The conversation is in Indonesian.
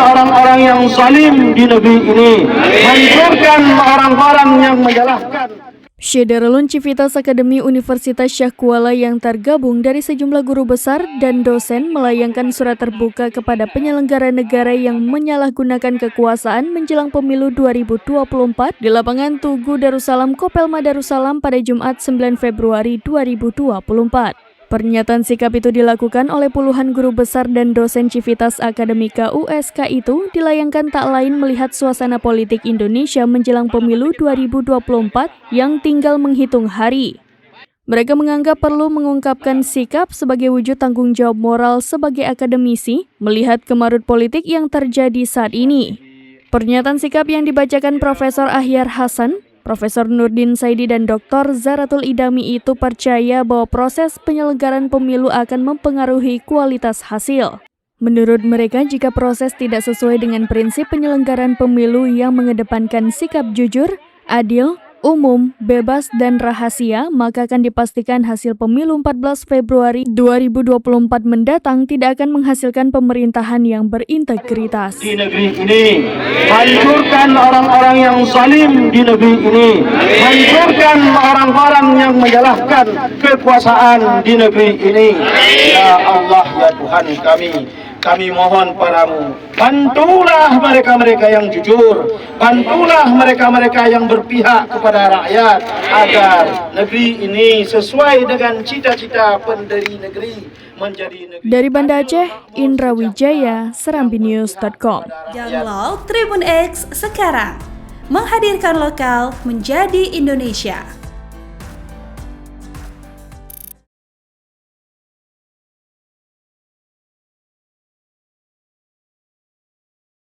orang-orang yang zalim di negeri ini. Hancurkan orang-orang yang menyalahkan. Syederalun Civitas Akademi Universitas Syah Kuala yang tergabung dari sejumlah guru besar dan dosen melayangkan surat terbuka kepada penyelenggara negara yang menyalahgunakan kekuasaan menjelang pemilu 2024 di lapangan Tugu Darussalam Kopelma Darussalam pada Jumat 9 Februari 2024. Pernyataan sikap itu dilakukan oleh puluhan guru besar dan dosen Civitas Akademika USK itu dilayangkan tak lain melihat suasana politik Indonesia menjelang pemilu 2024 yang tinggal menghitung hari. Mereka menganggap perlu mengungkapkan sikap sebagai wujud tanggung jawab moral sebagai akademisi melihat kemarut politik yang terjadi saat ini. Pernyataan sikap yang dibacakan Profesor Ahyar Hasan, Profesor Nurdin Saidi dan Dr. Zaratul Idami itu percaya bahwa proses penyelenggaraan pemilu akan mempengaruhi kualitas hasil. Menurut mereka, jika proses tidak sesuai dengan prinsip penyelenggaraan pemilu yang mengedepankan sikap jujur, adil, umum, bebas, dan rahasia, maka akan dipastikan hasil pemilu 14 Februari 2024 mendatang tidak akan menghasilkan pemerintahan yang berintegritas. Di negeri ini, hancurkan orang-orang yang zalim di negeri ini. Hancurkan orang-orang yang menyalahkan kekuasaan di negeri ini. Ya Allah, ya Tuhan kami mohon padamu, bantulah mereka-mereka yang jujur, bantulah mereka-mereka yang berpihak kepada rakyat, agar negeri ini sesuai dengan cita-cita pendiri negeri menjadi negeri. Dari Banda Aceh, Indra Wijaya, serambinews.com. Download Tribun X sekarang, menghadirkan lokal menjadi Indonesia.